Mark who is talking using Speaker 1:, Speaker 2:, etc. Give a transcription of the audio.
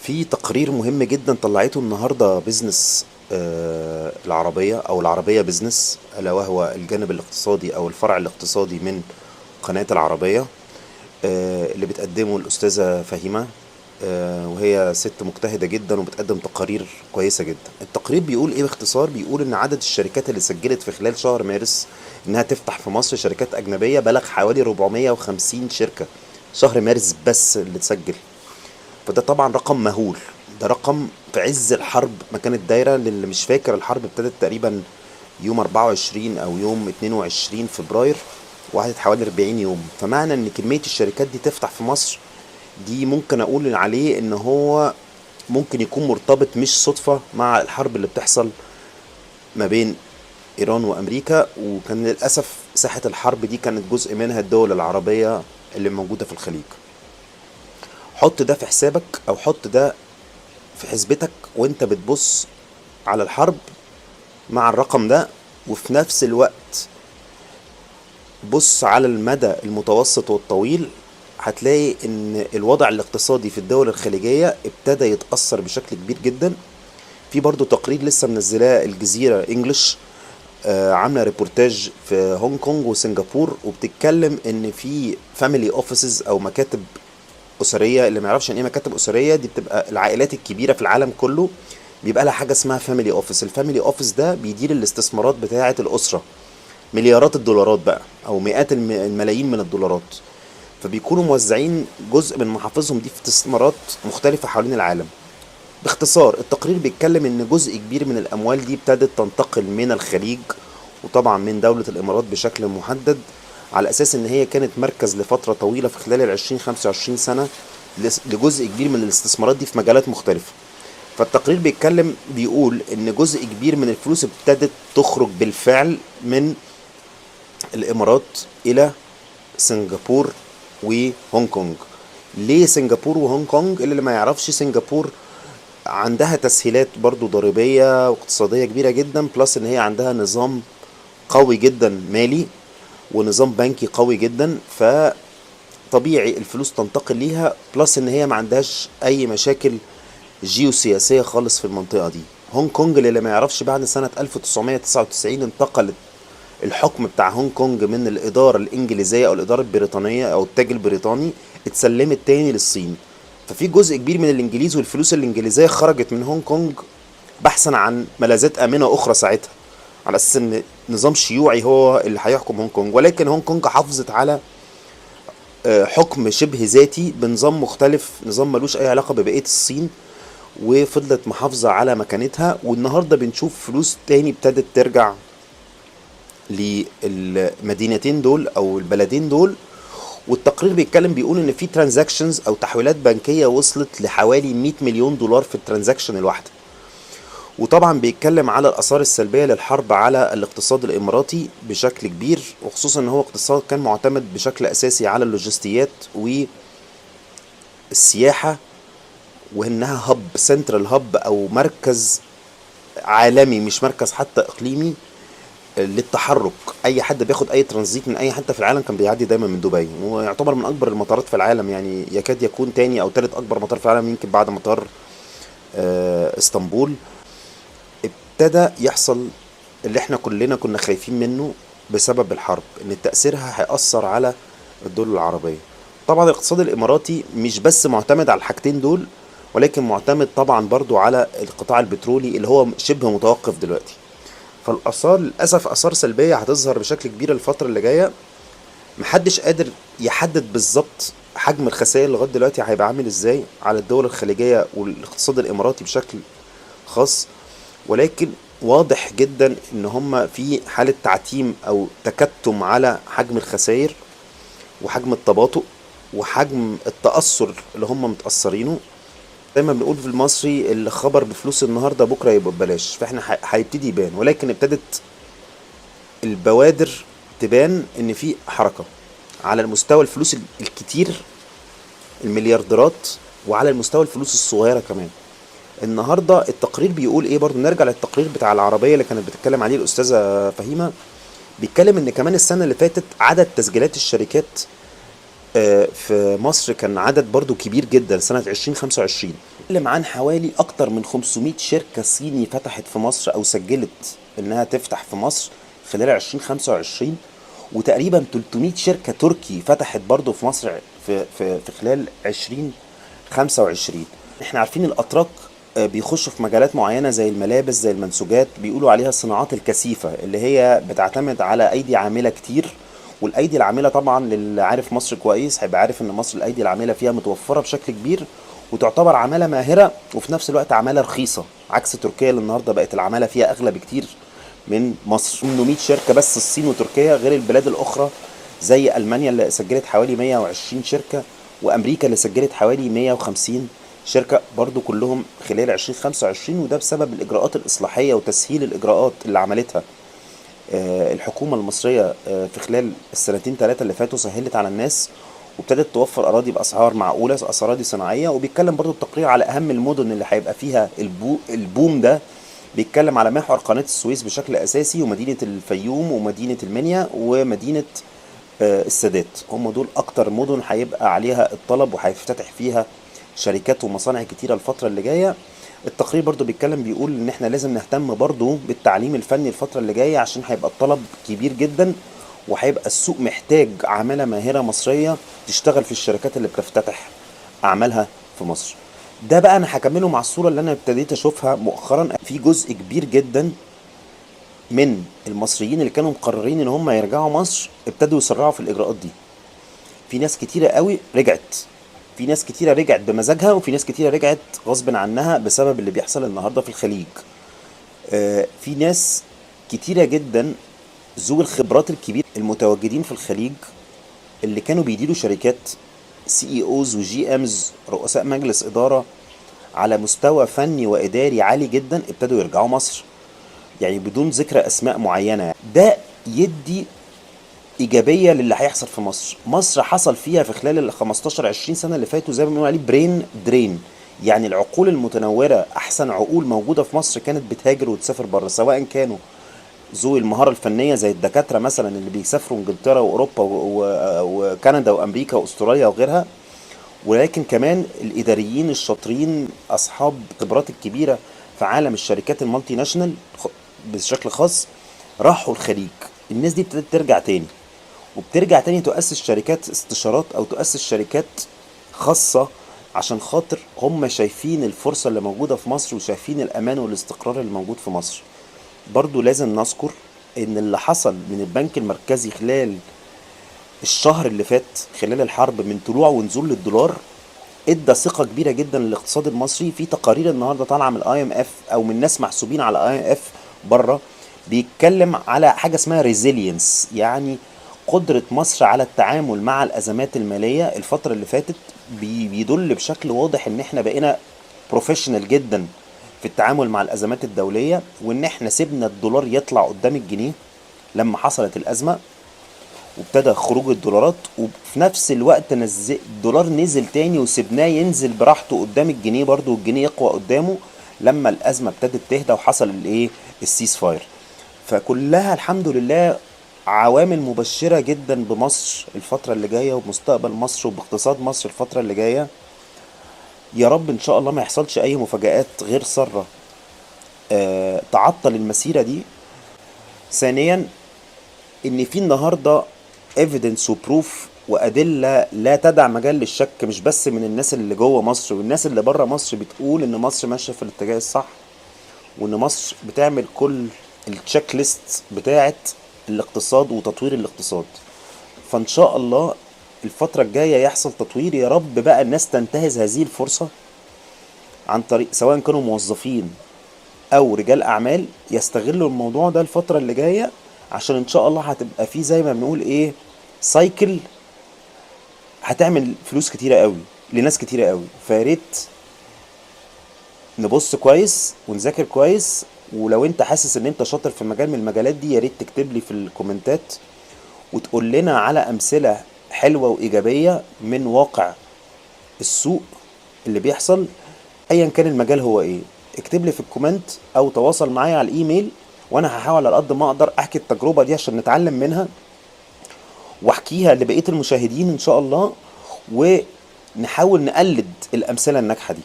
Speaker 1: في تقرير مهم جدا طلعته النهارده بيزنس العربية أو العربية بيزنس، ألا وهو الجانب الاقتصادي أو الفرع الاقتصادي من قناة العربية، اللي بتقدمه الأستاذة فهيمة. وهي ست مجتهدة جدا وبتقدم تقارير كويسة جدا. التقرير بيقول إيه باختصار؟ بيقول إن عدد الشركات اللي سجلت في خلال شهر مارس إنها تفتح في مصر شركات أجنبية بلغ حوالي 450 شركة. شهر مارس بس اللي اتسجل، فده طبعا رقم مهول. ده رقم في عز الحرب ما كانت دايرة. للي مش فاكر، الحرب ابتدت تقريبا يوم 24 أو يوم 22 فبراير، وقعدت حوالي 40 يوم. فمعنى إن كمية الشركات دي تفتح في مصر، دي ممكن أقول عليه إن هو ممكن يكون مرتبط مش صدفة مع الحرب اللي بتحصل ما بين إيران وأمريكا. وكان للأسف ساحة الحرب دي كانت جزء منها الدول العربية اللي موجودة في الخليج. حط ده في حسابك أو حط ده في حسبتك وانت بتبص على الحرب مع الرقم ده. وفي نفس الوقت بص على المدى المتوسط والطويل، هتلاقي ان الوضع الاقتصادي في الدول الخليجية ابتدى يتأثر بشكل كبير جدا. في برضو تقرير لسه منزلاه الجزيرة انجلش، عاملة ريبورتاج في هونج كونج وسنغافور، وبتتكلم ان في فاميلي اوفيسز او مكاتب اسريه. اللي ما يعرفش يعني ايه مكاتب اسريه، دي بتبقى العائلات الكبيره في العالم كله بيبقى لها حاجه اسمها فاميلي اوفيس. الفاميلي اوفيس ده بيدير الاستثمارات بتاعه الاسره، مليارات الدولارات بقى او مئات الملايين من الدولارات. فبيكونوا موزعين جزء من محافظهم دي في استثمارات مختلفه حوالين العالم. باختصار التقرير بيتكلم ان جزء كبير من الاموال دي ابتدت تنتقل من الخليج، وطبعا من دولة الامارات بشكل محدد، على اساس ان هي كانت مركز لفترة طويلة في خلال العشرين 25 سنة لجزء كبير من الاستثمارات دي في مجالات مختلفة. فالتقرير بيقول ان جزء كبير من الفلوس ابتدت تخرج بالفعل من الامارات الى سنغافور وهونج كونج. ليه سنغافور وهونج كونج؟ اللي ما يعرفش، سنغافور عندها تسهيلات برضو ضريبية واقتصادية كبيرة جدا، بلس ان هي عندها نظام قوي جدا مالي ونظام بنكي قوي جدا، فطبيعي الفلوس تنتقل ليها. بلس ان هي ما عندهاش اي مشاكل جيوسياسية خالص في المنطقة دي. هونج كونج اللي ما يعرفش، بعد سنة 1999 انتقلت الحكم بتاع هونج كونج من الإدارة الإنجليزية أو الإدارة البريطانية أو التاج البريطاني، اتسلمت تاني للصين. ففي جزء كبير من الإنجليز والفلوس الإنجليزية خرجت من هونج كونج بحثا عن ملاذات آمنة أخرى ساعتها، على أساس إن نظام شيوعي هو اللي هيحكم هونج كونج. ولكن هونج كونج حافظت على حكم شبه ذاتي بنظام مختلف، نظام ملوش أي علاقة ببقية الصين، وفضلت محافظة على مكانتها. والنهاردة بنشوف فلوس تاني ابتدت ترجع للمدينتين دول او البلدين دول. والتقرير بيقول ان في ترانزاكشنز او تحويلات بنكيه وصلت لحوالي 100 مليون دولار في الترانزاكشن الواحده. وطبعا بيتكلم على الاثار السلبيه للحرب على الاقتصاد الاماراتي بشكل كبير، وخصوصا ان هو اقتصاد كان معتمد بشكل اساسي على اللوجستيات والسياحه، وانها هب، سنترال هب او مركز عالمي مش مركز حتى اقليمي للتحرك. اي حد بياخد اي ترانزيت من اي حته في العالم كان بيعدي دايما من دبي، ويعتبر من اكبر المطارات في العالم، يعني يكاد يكون تاني او تالت اكبر مطار في العالم، يمكن بعد مطار اسطنبول. ابتدى يحصل اللي احنا كلنا كنا خايفين منه بسبب الحرب، ان تأثيرها هيأثر على الدول العربية. طبعا الاقتصاد الاماراتي مش بس معتمد على الحاجتين دول، ولكن معتمد طبعا برضو على القطاع البترولي اللي هو شبه متوقف دلوقتي. فالآثار للأسف آثار سلبية هتظهر بشكل كبير الفترة اللي جاية. محدش قادر يحدد بالظبط حجم الخسائر لغاية دلوقتي هيبقى عامل ازاي على الدول الخليجية والاقتصاد الإماراتي بشكل خاص. ولكن واضح جدا ان هم في حالة تعتيم او تكتم على حجم الخسائر وحجم التباطؤ وحجم التأثر اللي هم متأثرينه. دايما بنقول في المصري اللي خبر بفلوس النهارده بكره يبقى ببلاش، فاحنا هيبتدي يبان. ولكن ابتدت البوادر تبان ان في حركه على المستوى الفلوس الكتير، المليارديرات، وعلى المستوى الفلوس الصغيره كمان. النهارده التقرير بيقول ايه؟ برضو نرجع للتقرير بتاع العربيه اللي كانت بتتكلم عليه الاستاذه فهيمه. بيتكلم ان كمان السنه اللي فاتت عدد تسجيلات الشركات في مصر كان عدد برضو كبير جدا سنة 2025، اللي عن حوالي أكتر من 500 شركة صيني فتحت في مصر أو سجلت إنها تفتح في مصر خلال 2025، وتقريبا 300 شركة تركي فتحت برضو في مصر في خلال 2025. احنا عارفين الأتراك بيخشوا في مجالات معينة زي الملابس، زي المنسوجات، بيقولوا عليها الصناعات الكثيفة اللي هي بتعتمد على أيدي عاملة كتير. والايدي العامله طبعا للي عارف مصر كويس هيبقى عارف ان مصر الايدي العامله فيها متوفره بشكل كبير، وتعتبر عماله ماهره وفي نفس الوقت عماله رخيصه، عكس تركيا اللي النهارده بقت العماله فيها اغلى بكتير من مصر. 800 شركه بس الصين وتركيا، غير البلاد الاخرى زي المانيا اللي سجلت حوالي 120 شركه، وامريكا اللي سجلت حوالي 150 شركه برضو كلهم خلال 2025. وده بسبب الاجراءات الاصلاحيه وتسهيل الاجراءات اللي عملتها الحكومة المصرية في خلال السنتين ثلاثة اللي فاتوا. سهلت على الناس وابتدت توفر أراضي بأسعار معقولة، أراضي صناعية. وبيتكلم برضو التقرير على أهم المدن اللي هيبقى فيها البوم ده. بيتكلم على محور قناة السويس بشكل أساسي، ومدينة الفيوم، ومدينة المنيا، ومدينة السادات. هم دول أكتر مدن هيبقى عليها الطلب وهيفتتح فيها شركات ومصانع كتيرة الفترة اللي جاية. التقرير برضو بيتكلم بيقول ان احنا لازم نهتم برضو بالتعليم الفني الفترة اللي جاية، عشان هيبقى الطلب كبير جدا، وهيبقى السوق محتاج عمالة ماهرة مصرية تشتغل في الشركات اللي بتفتتح اعمالها في مصر. ده بقى انا هكمله مع الصورة اللي انا ابتديت اشوفها مؤخرا. في جزء كبير جدا من المصريين اللي كانوا مقررين ان هم يرجعوا مصر ابتدوا يسرعوا في الاجراءات دي. في ناس كتيرة قوي رجعت، في ناس كتيرة رجعت بمزاجها، وفي ناس كتيرة رجعت غصب عنها بسبب اللي بيحصل النهاردة في الخليج. في ناس كتيرة جدا ذوي الخبرات الكبيرة المتواجدين في الخليج، اللي كانوا بيديروا شركات، سي اي اوز وجي امز، رؤساء مجلس ادارة على مستوى فني واداري عالي جدا، ابتدوا يرجعوا مصر. يعني بدون ذكر اسماء معينة يعني. ده يدي ايجابيه للي هيحصل في مصر. مصر حصل فيها في خلال ال 15 20 سنه اللي فاتوا زي ما بنقول عليه برين درين. يعني العقول المتنوره، احسن عقول موجوده في مصر كانت بتهاجر وتسافر بره، سواء كانوا ذوي المهاره الفنيه زي الدكاتره مثلا اللي بيسافروا انجلترا واوروبا وكندا وامريكا واستراليا وغيرها، ولكن كمان الاداريين الشاطرين اصحاب الخبرات الكبيره في عالم الشركات المالتي ناشونال بشكل خاص راحوا الخليج. الناس دي ابتدت ترجع تاني، وبترجع تاني تؤسس شركات استشارات او تؤسس شركات خاصة، عشان خاطر هم شايفين الفرصة اللي موجودة في مصر وشايفين الامان والاستقرار اللي موجود في مصر. برضو لازم نذكر ان اللي حصل من البنك المركزي خلال الشهر اللي فات، خلال الحرب، من طلوع ونزول للدولار، ادى ثقة كبيرة جدا للاقتصاد المصري. في تقارير النهاردة طالعة من الاي ام اف او من ناس محسوبين على الاي ام اف بره، بيتكلم على حاجة اسمها ريزيلينس، يعني قدرة مصر على التعامل مع الأزمات المالية الفترة اللي فاتت. بيدل بشكل واضح إن إحنا بقينا بروفيشنال جدا في التعامل مع الأزمات الدولية، وإن إحنا سيبنا الدولار يطلع قدام الجنيه لما حصلت الأزمة وابتدى خروج الدولارات، وفي نفس الوقت الدولار نزل تاني وسيبناه ينزل براحته قدام الجنيه برضه، والجنيه يقوى قدامه لما الأزمة ابتدت تهدى وحصل الإيه، السيس فاير. فكلها الحمد لله عوامل مبشرة جدا بمصر الفترة اللي جاية، وبمستقبل مصر وباقتصاد مصر الفترة اللي جاية. يا رب ان شاء الله ما يحصلش اي مفاجآت غير سارة تعطل المسيرة دي. ثانيا، ان في النهاردة evidence وبروف وادلة لا تدع مجال للشك، مش بس من الناس اللي جوه مصر والناس اللي بره مصر، بتقول ان مصر ماشية في الاتجاه الصح، وان مصر بتعمل كل التشيك ليست بتاعت الاقتصاد وتطوير الاقتصاد. فان شاء الله الفترة الجاية يحصل تطوير. يا رب بقى الناس تنتهز هذه الفرصة عن طريق سواء كانوا موظفين او رجال اعمال، يستغلوا الموضوع ده الفترة اللي جاية، عشان ان شاء الله هتبقى فيه زي ما بنقول ايه، سايكل هتعمل فلوس كتيرة قوي لناس كتيرة قوي. فياريت نبص كويس ونذاكر كويس. ولو انت حاسس ان انت شاطر في مجال من المجالات دي، ياريت تكتب لي في الكومنتات وتقول لنا على امثلة حلوة وايجابية من واقع السوق اللي بيحصل، ايا كان المجال هو ايه. اكتب لي في الكومنت او تواصل معايا على الايميل، وانا هحاول على قد ما اقدر احكي التجربة دي عشان نتعلم منها واحكيها لبقية المشاهدين ان شاء الله. ونحاول نقلد الامثله الناجحه دي.